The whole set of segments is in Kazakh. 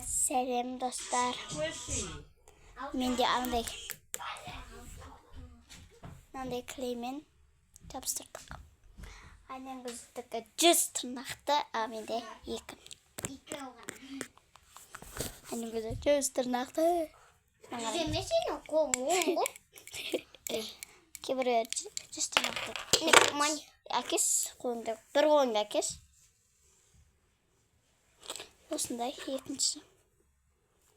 Selam dostlar. Men de андай клеймен тапсырдық. Айнен қыздікі 100 тырнақты, а менде 2. Айнен қызды 100 тырнақты. Демесең, қомуын ғой. Кейбіреулер 100 тырнақты. Әкес қолында, бір қолында әкес. Осындай, екіншісі.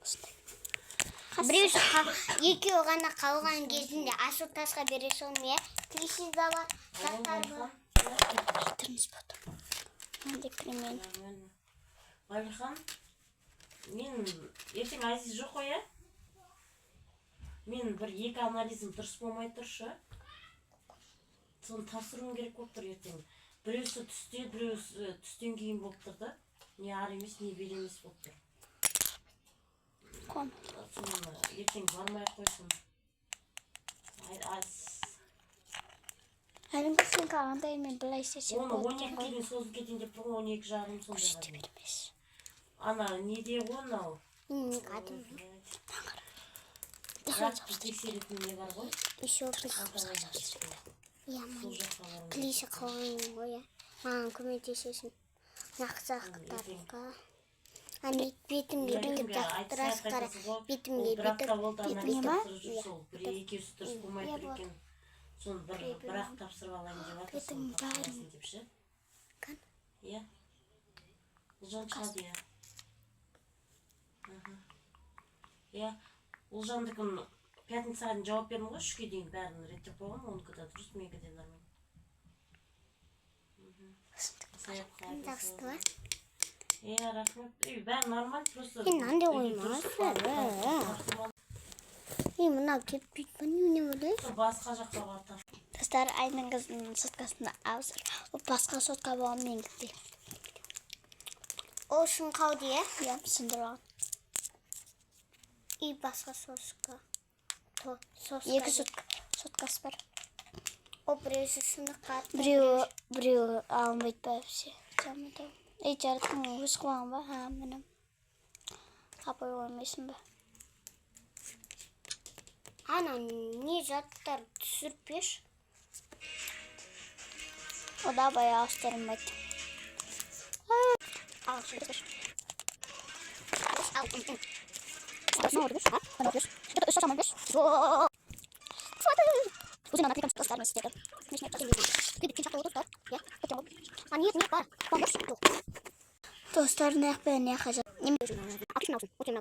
Осындай. Біреусі екеуі ғана қалған кезінде асыл тасқа бере солмия. Тілсіз баба заттар бар. Жітіріңіз болды. Мынандай креммен. Ғалихан, мен ертең Азиз жоқ қой, ә? Мен бір 2 анализм дұрыс болмай тұршы. Соны тапсыруым керек болып тұр ертең. Біреусі түсте, біреусі түстен кейін болып тұрды. Не ар емес, не бер емес болып тұр. Қон. Соны ертең бармай қойсын. Әліңгі сен қалғандай мен бұлай істесем Оны болды 12 ғой. күнге созып кетейін деп тұрмын, 12 жағым сонда Көрсете ғадым. бермес. Ана, неде онау? Қадым. Бірақ тексеретін не бар ғой? Еще біз. Сол жаққа бару. Тілесі қалған ғой. Маған көмектесесің. Нақсақтарға. Ане бетімге бүйтіп жақтырасыз қара. Бетімге бүйтіп. Не ма? Бір-екеусі дұрыс болмай тұр екен. Соны бірақ тапсырып алайын деп жатыр. Бетім бәрін. Қан? Иә. Ұлжан шығады, иә. Иә. Ұлжандыкін пятницаға дейін жауап бердім ғой, 3-ке дейін бәрін реттеп қойған, 12-да дұрыс, 2-де нормально. Жақсы ма? Иә, рахмет. Бәрі нормаль, просто... Мынандай оймас. Мынау кетпейді ма, не ойлай? Басқа жаққа барып тап. Достар, Айнын қыздың соткасына ауысыр. Ол басқа сотка болған мен кетті. Ол шынқау дейі? Иә, сындырған. И басқа сосқа. Екі соткасы бар. О, біреусі сыныққа. Біреу алынбайды ба все. Жарықтың өз қуағын ба? Мінім. Қапай оймайсын ба? Ана не жаттар түсірпеш? O da bayağı astırmadı. Al şöyle. Al. Ne oldu? Ha? Ne oldu? Şurada üstü açamamış. Uzun anlatı kan çıkmaslar mı istedim? Ne yapacağız? Bir çakta oldu da. Ya, bakıyorum. Ani ne var? Bomboş. Dostlar ne yapayım ne yapacağız? Ne mi? Akışın olsun. Oturun.